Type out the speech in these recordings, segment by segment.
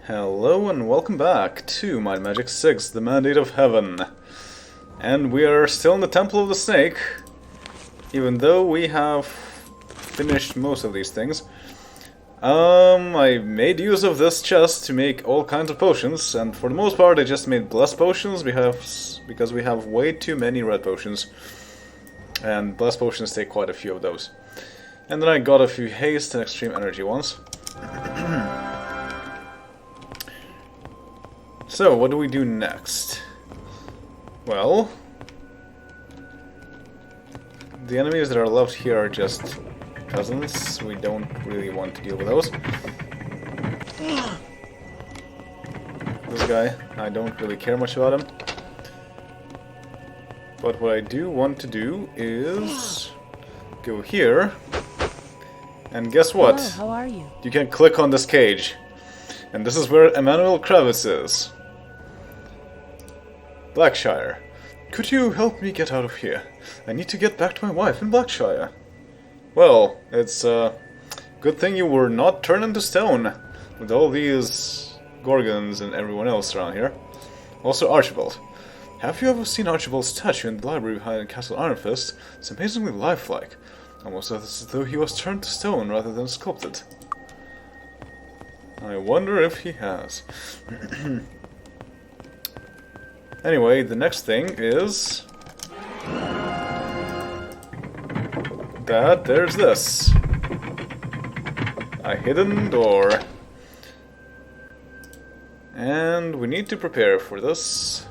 Hello and welcome back to MM6, the Mandate of Heaven. And we are still in the Temple of the Snake, even though we have finished most of these things. I made use of this chest to make all kinds of potions, and for the most part I just made blessed potions because we have way too many red potions. And blessed potions take quite a few of those. And then I got a few haste and extreme energy ones. So, what do we do next? Well, the enemies that are left here are just peasants. We don't really want to deal with those. This guy, I don't really care much about him. But what I do want to do is go here. And guess what? Hello, how are you? You can click on this cage. And this is where MM6 is. Blackshire. Could you help me get out of here? I need to get back to my wife in Blackshire. Well, it's a good thing you were not turned into stone with all these Gorgons and everyone else around here. Also Archibald. Have you ever seen Archibald's statue in the library behind Castle Ironfist? It's amazingly lifelike. Almost as though he was turned to stone rather than sculpted. I wonder if he has. Anyway, the next thing is that there's this. A hidden door. And we need to prepare for this.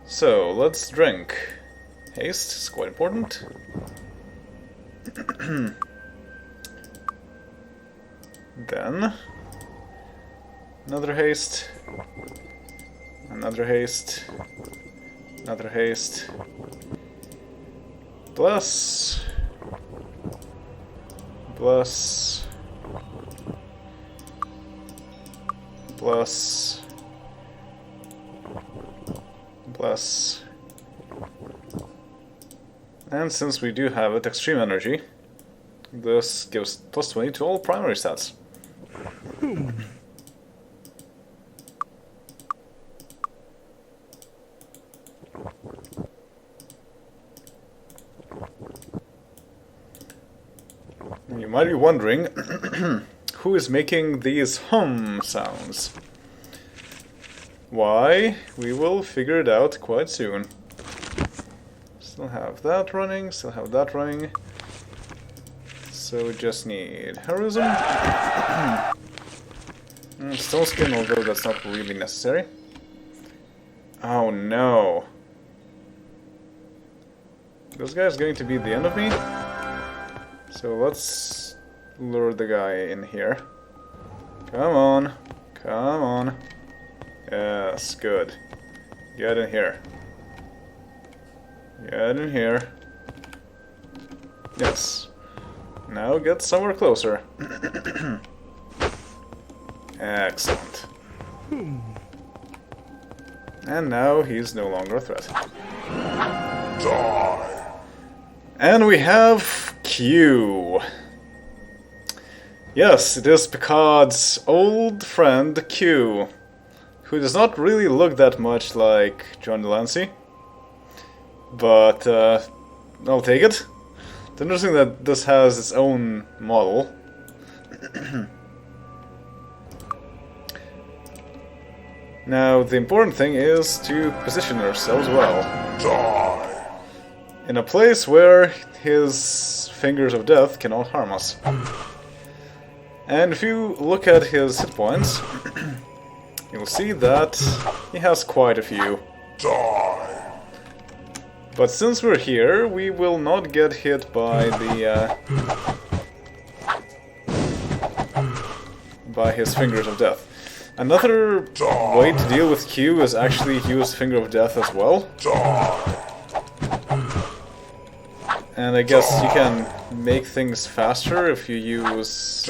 So, let's drink. Haste is quite important. Then another haste. Another haste. Another haste. Bless. Bless. Bless. Bless. And since we do have it, extreme energy, this gives plus 20 to all primary stats. You might be wondering, who is making these hum sounds? Why, we will figure it out quite soon. Still have that running, still have that running. So we just need heroism. Stone skin, although that's not really necessary. Oh no. This guy's going to be the end of me? So let's lure the guy in here. Come on. Come on. Yes, good. Get in here. Get in here. Yes. Now get somewhere closer. Excellent. And now he's no longer a threat. Die. And we have Q. Yes, it is Picard's old friend Q, who does not really look that much like John Delancey, but I'll take it. It's interesting that this has its own model. Now, the important thing is to position ourselves well. Die. In a place where his fingers of death cannot harm us. And if you look at his hit points, you'll see that he has quite a few. Die. But since we're here, we will not get hit by the by his fingers of death. Another way to deal with Q is actually use Finger of Death as well. And I guess you can make things faster if you use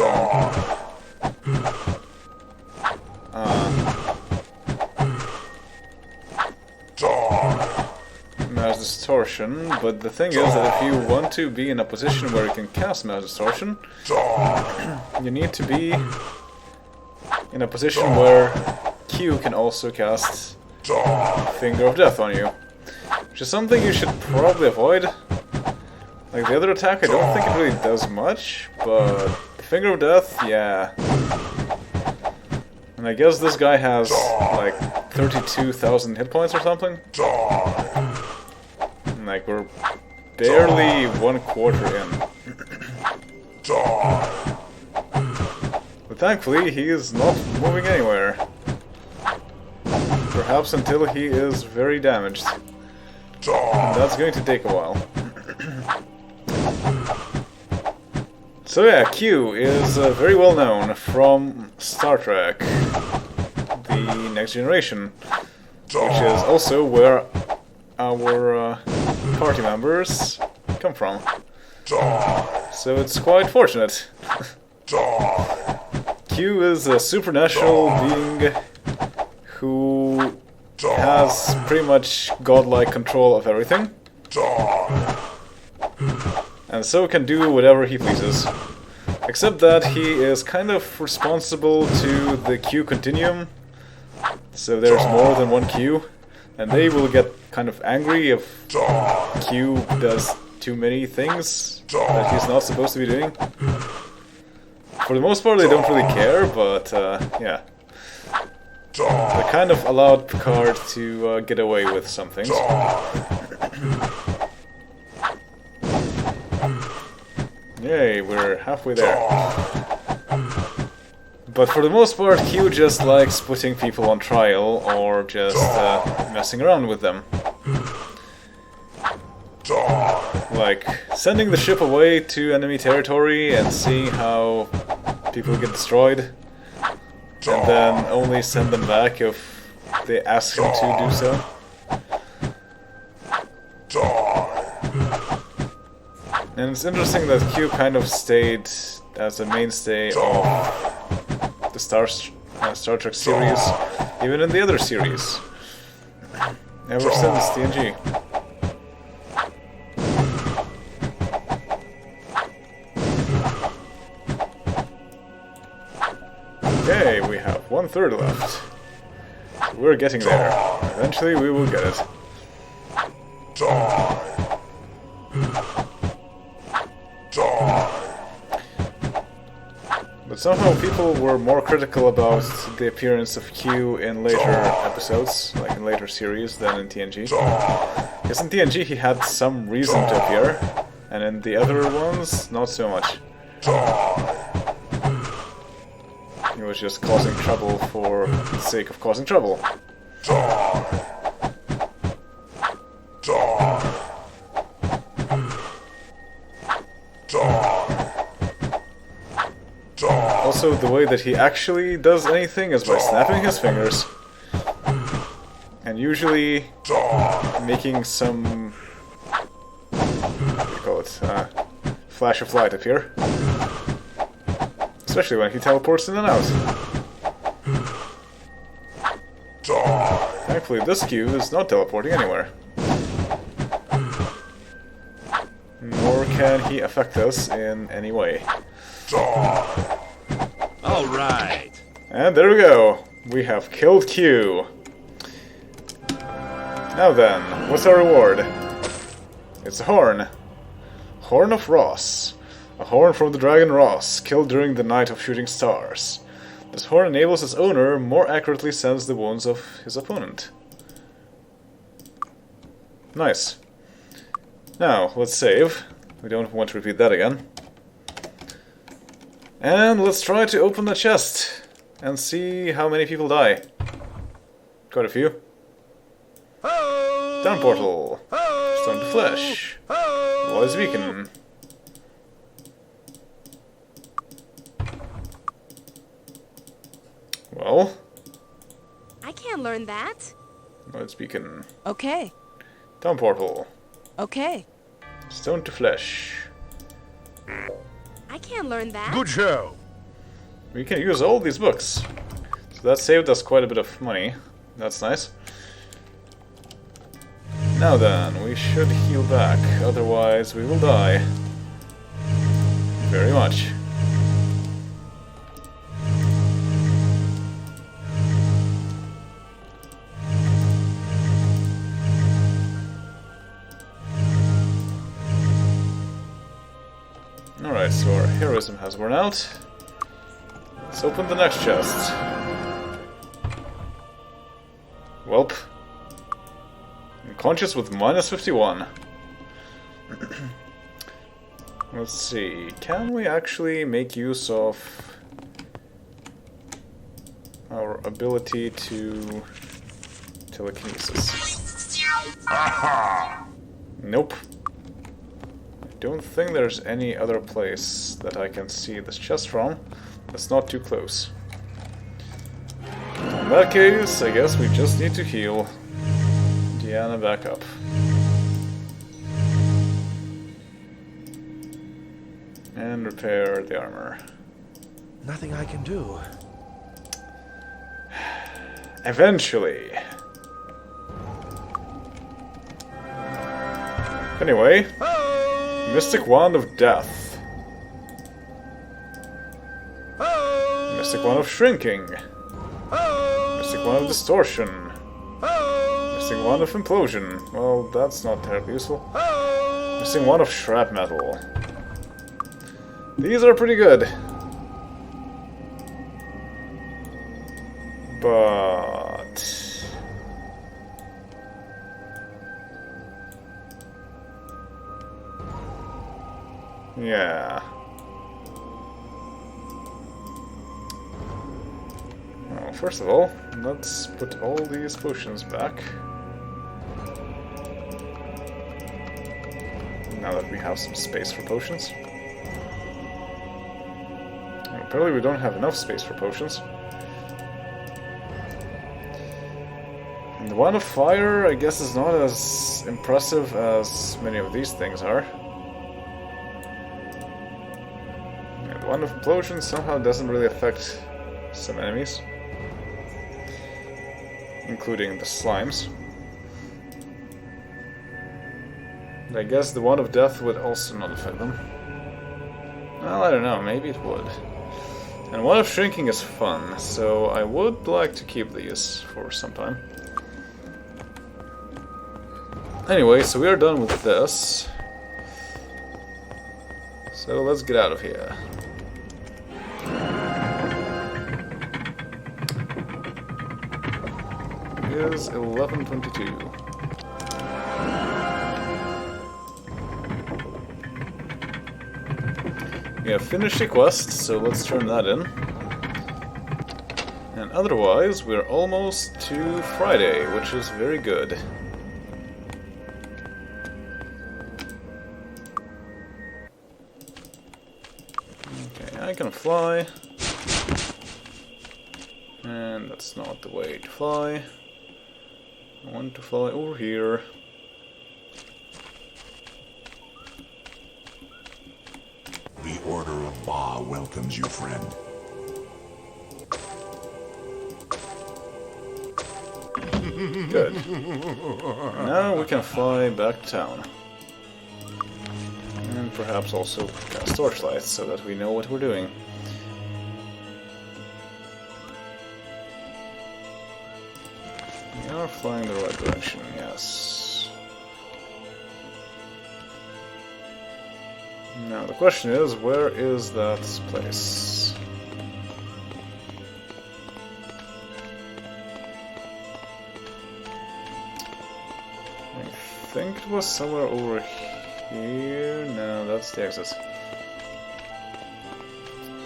Mass Distortion, but the thing is that if you want to be in a position where you can cast Mass Distortion, you need to be in a position where Q can also cast Finger of Death on you. Which is something you should probably avoid. Like the other attack, I don't think it really does much, but the Finger of Death, yeah. And I guess this guy has like 32,000 hit points or something. And like we're barely 1/4 in. But thankfully he is not moving anywhere. Perhaps until he is very damaged. And that's going to take a while. So yeah, Q is very well known from Star Trek, The Next Generation, which is also where our party members come from. So it's quite fortunate. Q is a supernatural being who has pretty much godlike control of everything. And so can do whatever he pleases. Except that he is kind of responsible to the Q continuum. So there's more than one Q. And they will get kind of angry if Q does too many things that he's not supposed to be doing. For the most part they don't really care, but yeah. They kind of allowed Picard to get away with some things. Yay, we're halfway there. But for the most part, Q just likes putting people on trial or just messing around with them. Like sending the ship away to enemy territory and seeing how people get destroyed. And then only send them back if they ask him to do so. And it's interesting that Q kind of stayed as a mainstay of the Star Trek series, even in the other series, ever since TNG. Okay, we have 1/3 left. So we're getting there. Eventually we will get it. But somehow people were more critical about the appearance of Q in later episodes, like in later series, than in TNG. Because in TNG he had some reason to appear, and in the other ones, not so much. He was just causing trouble for the sake of causing trouble. Also, the way that he actually does anything is by snapping his fingers. And usually making some... what do you call it? Flash of light appear. Especially when he teleports in and out. Thankfully this Q is not teleporting anywhere. Nor can he affect us in any way. Alright. And there we go. We have killed Q. Now then, what's our reward? It's a horn. Horn of Ross. A horn from the dragon Ross, killed during the Night of Shooting Stars. This horn enables its owner more accurately sense the wounds of his opponent. Nice. Now, let's save. We don't want to repeat that again. And let's try to open the chest and see how many people die. Quite a few. Down portal. Stone to flesh. Wise beacon. Well. I can't learn that. Wise beacon. Okay. Down portal. Okay. Stone to flesh. I can't learn that. Good show. We can use all these books. So that saved us quite a bit of money. That's nice. Now then, we should heal back, otherwise we will die. Very much. Alright, so our heroism has worn out. Let's open the next chest. Welp. Unconscious with minus 51. Let's see, can we actually make use of our ability to telekinesis? Nope. I don't think there's any other place that I can see this chest from that's not too close. In that case, I guess we just need to heal Diana back up. And repair the armor. Nothing I can do. Eventually. Anyway, Oh! Mystic Wand of Death. Oh! Mystic Wand of Shrinking. Oh! Mystic Wand of Distortion. Oh! Mystic Wand of Implosion. Well, that's not terribly useful. Oh! Mystic Wand of Shrapmetal. These are pretty good. But... yeah. Well, first of all, let's put all these potions back. Now that we have some space for potions. Apparently we don't have enough space for potions. And the Wand of Fire, I guess, is not as impressive as many of these things are. And the Wand of Implosion somehow doesn't really affect some enemies, including the slimes. And I guess the Wand of Death would also not affect them. Well, I don't know, maybe it would. And Wand of Shrinking is fun, so I would like to keep these for some time. Anyway, so we are done with this. So let's get out of here. It is 11:22. We have finished the quest, so let's turn that in. And otherwise, we're almost to Friday, which is very good. Okay, I can fly. And that's not the way to fly. I want to fly over here. The Order of Ba welcomes you, friend. Good. Now we can fly back to town. And perhaps also cast torchlights so that we know what we're doing. We are flying the right direction, yes. Now the question is, where is that place? I think it was somewhere over here. No, that's the exit.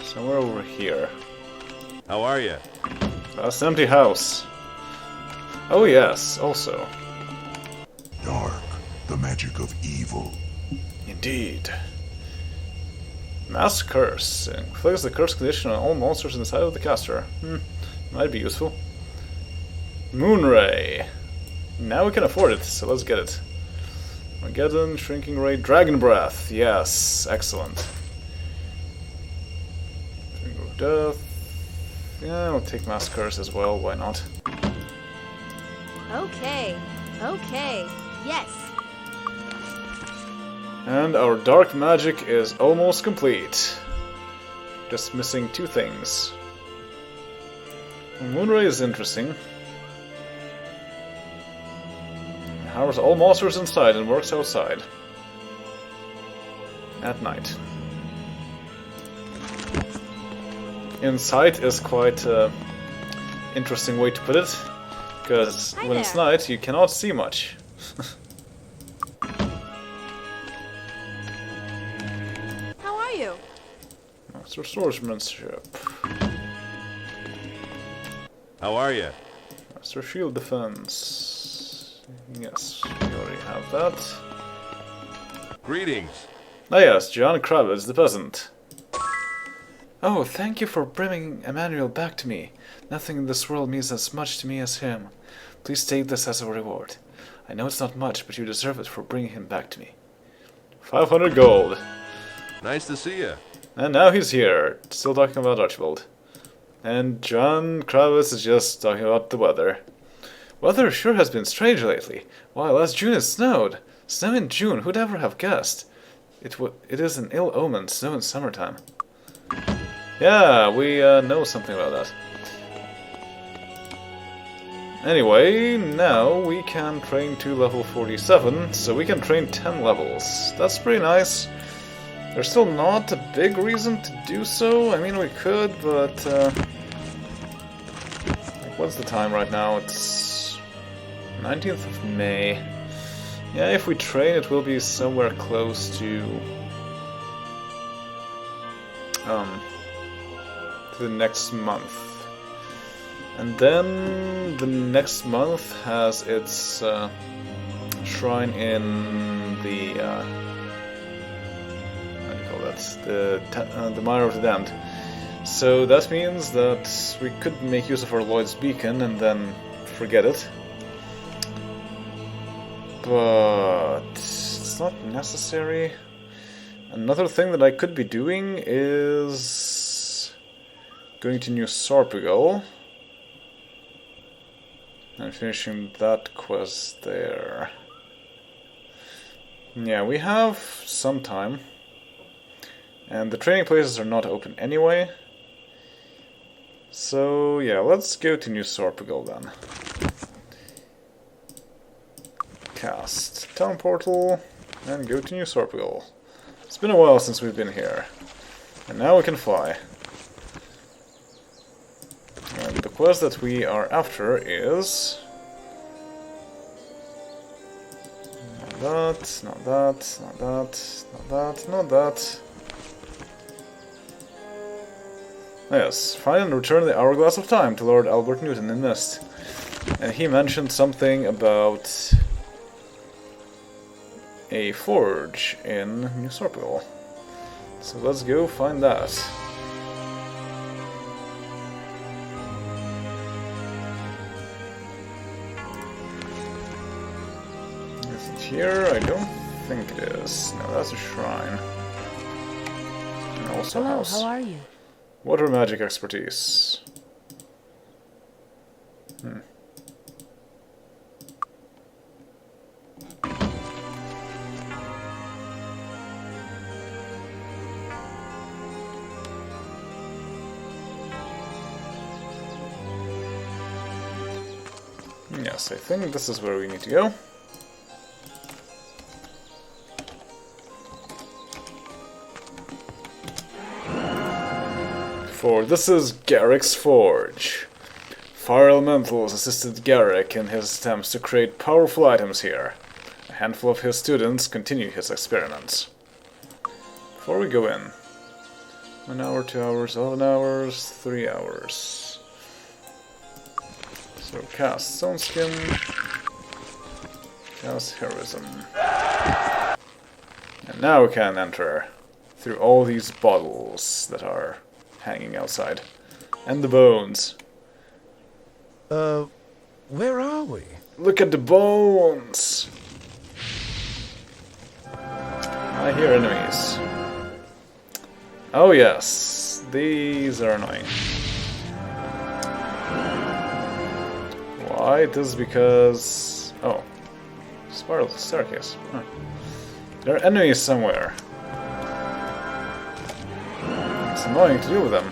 Somewhere over here. How are you? That's an empty house. Oh yes, also. Dark, the magic of evil. Indeed. Mass Curse. Inflicts the curse condition on all monsters inside of the caster. Might be useful. Moonray. Now we can afford it, so let's get it. Armageddon, Shrinking Ray, Dragon Breath. Yes, excellent. Finger of Death. Yeah, I'll take Mass Curse as well, why not? Okay. Okay. Yes. And our dark magic is almost complete. Just missing two things. Moonray is interesting. It powers all monsters inside and works outside. At night. Inside is quite an interesting way to put it, because Hi when it's there. night you cannot see much. How are you? Master Swordsmanship. How are you? Master Shield Defense. Yes, we already have that. Greetings. Ah yes, John Kravitz, the peasant. Oh, thank you for bringing Emmanuel back to me. Nothing in this world means as much to me as him. Please take this as a reward. I know it's not much, but you deserve it for bringing him back to me. 500 gold. Nice to see you. And now he's here, still talking about Archibald. And John Kravitz is just talking about the weather. Weather sure has been strange lately. Why, last June it snowed. Snow in June, who'd ever have guessed? It is an ill omen, snow in summertime. Yeah, we know something about that. Anyway, now we can train to level 47, so we can train 10 levels. That's pretty nice. There's still not a big reason to do so. I mean, we could, but... like, what's the time right now? It's 19th of May. Yeah, if we train, it will be somewhere close to the next month. And then the next month has its shrine in the what do you call that? The Mire of the Damned. So that means that we could make use of our Lloyd's Beacon and then forget it. But it's not necessary. Another thing that I could be doing is going to New Sorpigal and finishing that quest there. Yeah, we have some time. And the training places are not open anyway. So yeah, let's go to New Sorpigal then. Cast Town Portal and go to New Sorpigal. It's been a while since we've been here. And now we can fly. And the quest that we are after is... not that, not that, not that, not that, not that. Yes, find and return the Hourglass of Time to Lord Albert Newton in Mist. And he mentioned something about a forge in New Sorpigal. So let's go find that. Is it here? I don't think it is. No, that's a shrine. And also a Hello, house. how are you? Water magic expertise. Yes, I think this is where we need to go. For this is Garak's Forge. Fire Elementals assisted Garak in his attempts to create powerful items here. A handful of his students continue his experiments. Before we go in, 1 hour, 2 hours, 11 hours, 3 hours. So cast Stone Skin, cast Heroism. And now we can enter through all these bottles that are hanging outside. And the bones. Where are we? Look at the bones! I hear enemies. Oh yes, these are annoying. Why? This is because... oh. Spiral staircase. Huh. There are enemies somewhere. It's annoying to deal with them.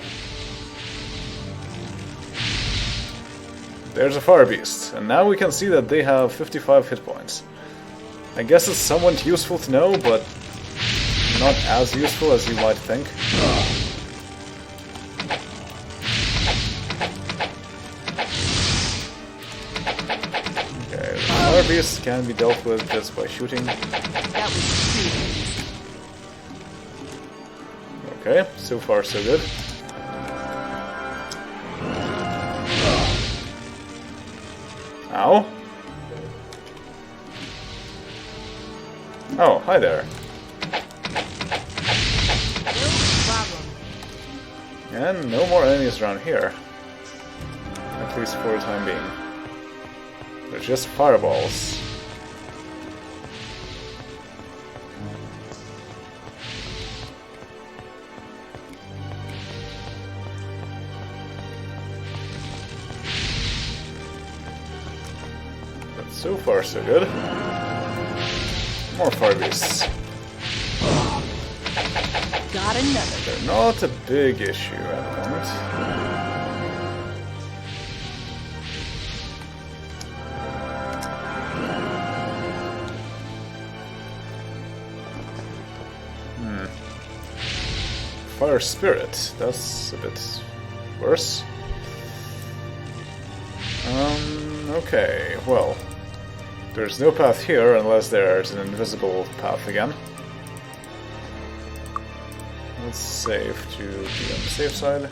There's a fire beast, and now we can see that they have 55 hit points. I guess it's somewhat useful to know, but not as useful as you might think. beasts can be dealt with just by shooting. That was stupid. Okay, so far so good. Ow. Oh, hi there. No problem. And no more enemies around here. At least for the time being. They're just fireballs. But so far so good. More fire beasts. Got another. They're not a big issue at the moment. Fire Spirit, that's a bit worse. Okay, well, there's no path here unless there's an invisible path again. Let's save to be on the safe side.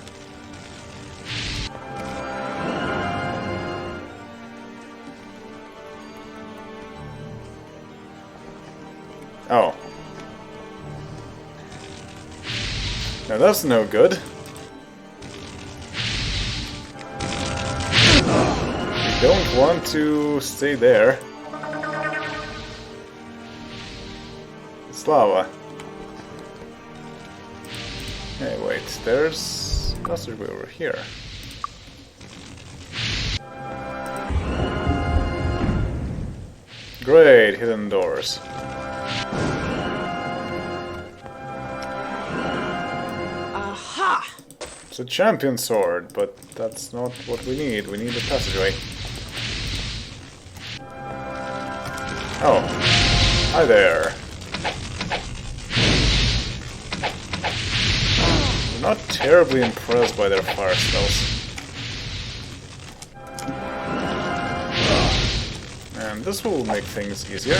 Oh. Now that's no good. We don't want to stay there. It's lava. Hey, wait, there's a passageway over here. Great, hidden doors. Aha! It's a champion sword, but that's not what we need. We need a passageway. Oh, hi there. I'm not terribly impressed by their fire spells. And this will make things easier.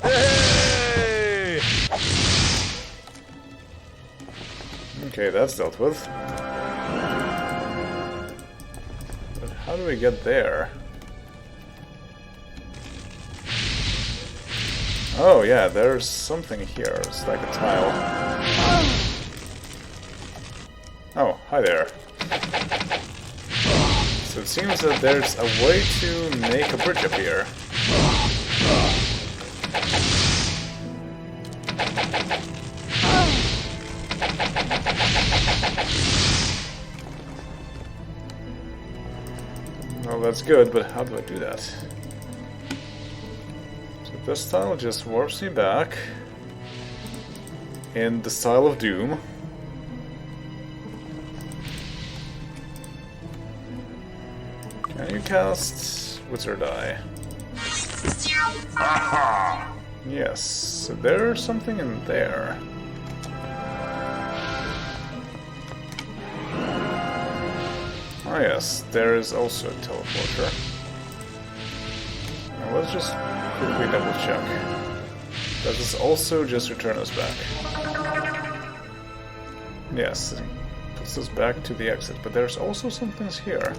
Hey! Okay, that's dealt with. But how do we get there? Oh yeah, there's something here. It's like a tile. Oh, hi there. So it seems that there's a way to make a bridge up here. Well, that's good, but how do I do that? So this tile just warps me back in the style of Doom. Can you cast Wizard Eye? Aha! Yes, so there's something in there. Oh yes, there is also a teleporter. Now let's just quickly double check. Does this also just return us back? Yes, it puts us back to the exit, but there's also some things here.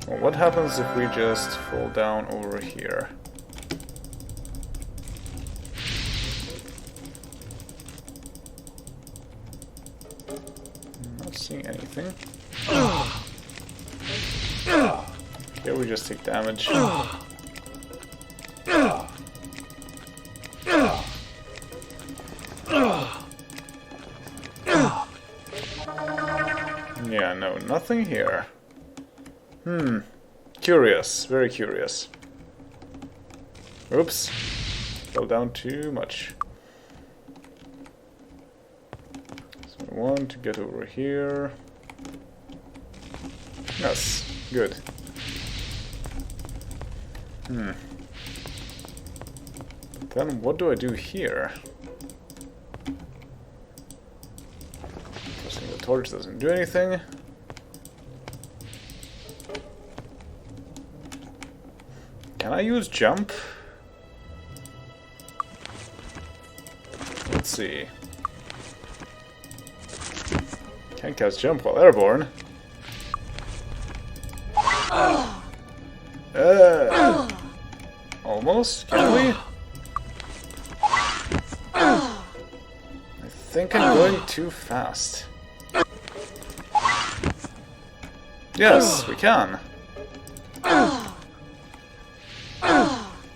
Well, what happens if we just fall down over here? I'm not seeing anything. Here we just take damage. Yeah, no, nothing here. Curious, very curious. Oops, fell down too much. So I want to get over here. Yes, good. Then what do I do here? Pressing the torch doesn't do anything. Can I use jump? Let's see. Can't cast jump while airborne. Almost, can we? I think I'm going too fast. Yes, we can.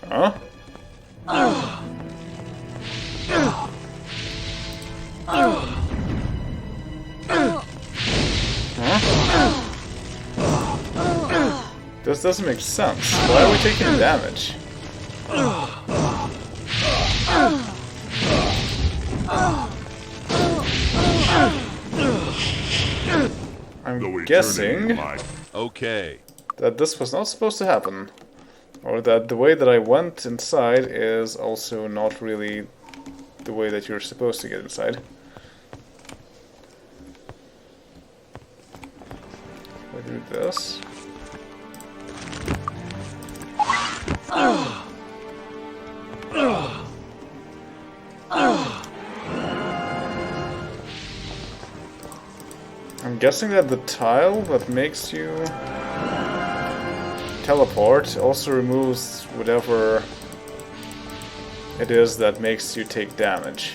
Huh? This doesn't make sense. Why are we taking damage? I'm guessing Okay. that this was not supposed to happen. Or that the way that I went inside is also not really the way that you're supposed to get inside. I do this. I'm guessing that the tile that makes you teleport also removes whatever it is that makes you take damage.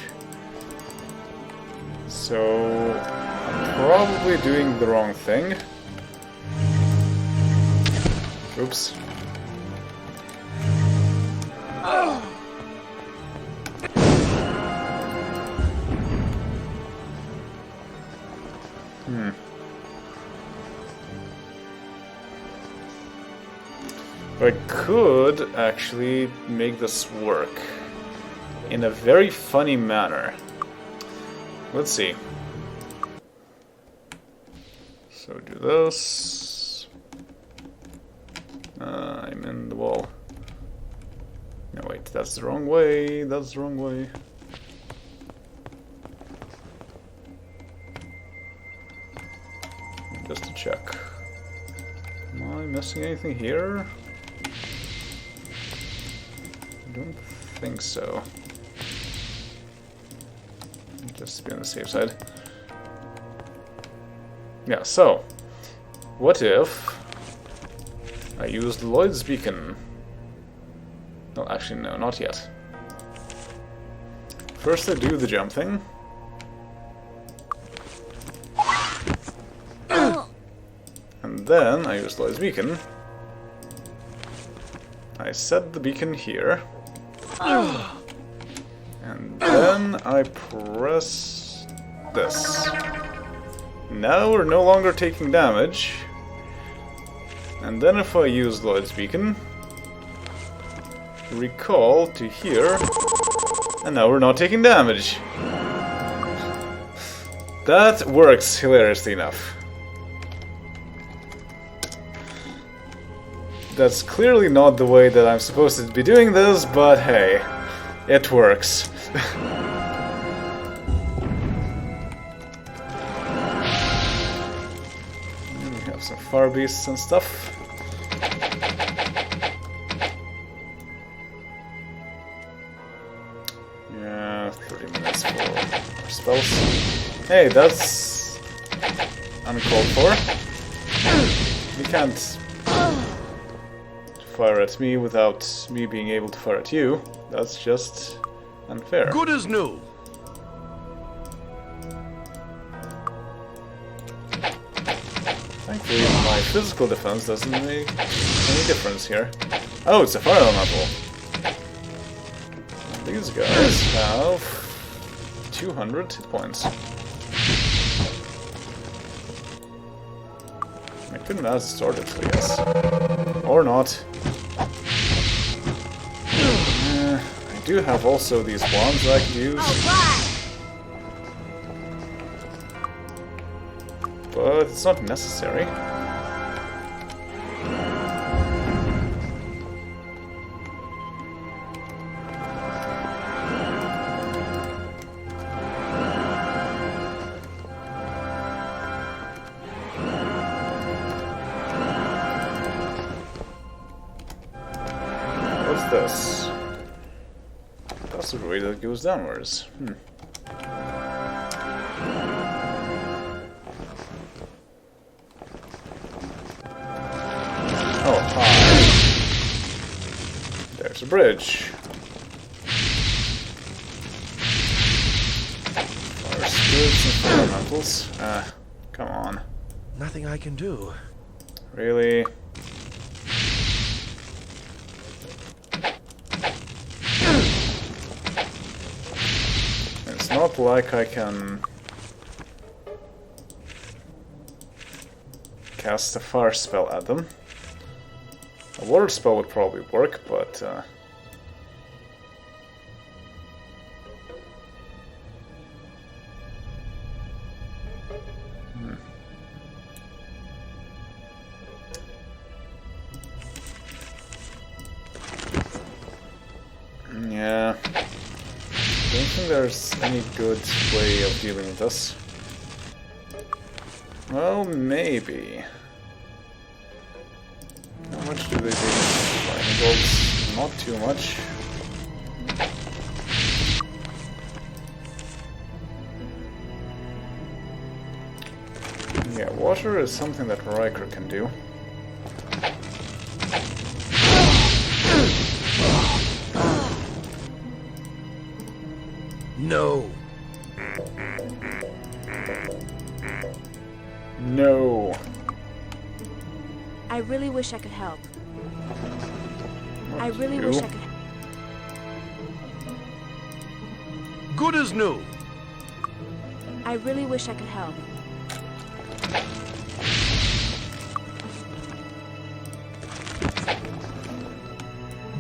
So I'm probably doing the wrong thing. Oops. I could actually make this work in a very funny manner. Let's see. So do this. I'm in the wall. No, wait, that's the wrong way. That's the wrong way. Just to check. Am I missing anything here? I don't think so. Just to be on the safe side. Yeah, so what if I used Lloyd's Beacon? No, actually no, not yet. First I do the jump thing. And then I use Lloyd's Beacon. I set the beacon here. And then I press this. Now we're no longer taking damage. And then if I use Lloyd's Beacon, recall to here, and now we're not taking damage. That works hilariously enough. That's clearly not the way that I'm supposed to be doing this, but hey, it works. We have some fire beasts and stuff. Yeah, 30 minutes for spells. Hey, that's uncalled for. You can't fire at me without me being able to fire at you. That's just unfair. Good as new. Thankfully, my physical defense doesn't make any difference here. Oh, it's a fire elemental. These guys have 200 hit points. I couldn't have started, I guess. Or not. I do have also these bombs that I can use. But it's not necessary. this? Possibly that goes downwards. Oh, hi. There's a bridge. Fire spirits and fundamentals. Come on. Nothing I can do. Really? It's not like I can cast a fire spell at them. A water spell would probably work, but yeah, don't think there's any good way of dealing with this. Well, maybe. How much do they do? Lightning bolts? Not too much. Yeah, water is something that Riker can do. No. No. I really wish I could help. What I really do? wish I could. Good as new. I really wish I could help.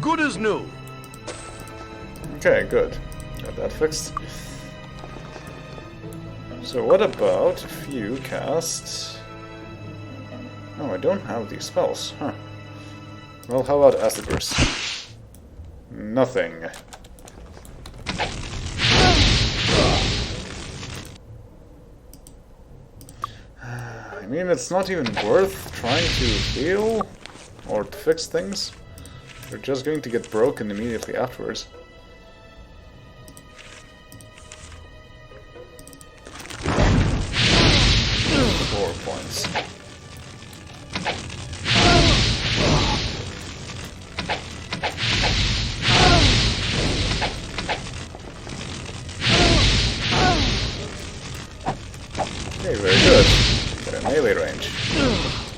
Good as new. Okay, good. Got that fixed. So what about if you cast... Oh, I don't have these spells, huh. Well, how about Acid Burst? Nothing. I mean, it's not even worth trying to heal or to fix things. They're just going to get broken immediately afterwards. 4 points. Okay, very good. Got a melee range.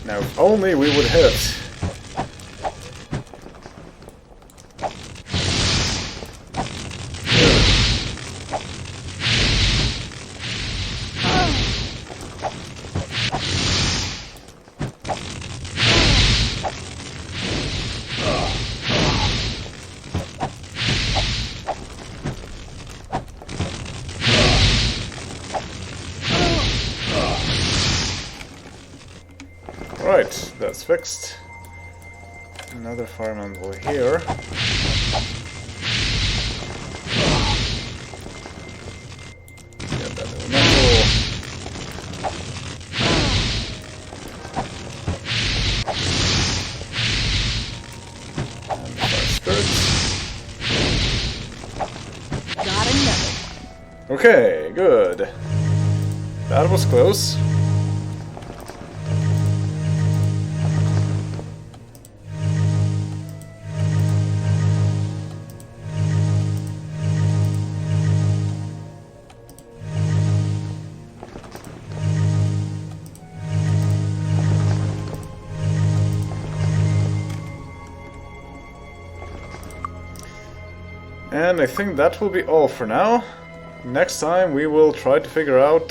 Now, if only we would hit. Right, that's fixed. Another fireman over here. Get that elemental. And fire spirits. Got another. Okay, good. That was close. And I think that will be all for now. Next time we will try to figure out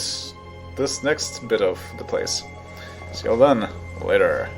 this next bit of the place. See you all then. Later.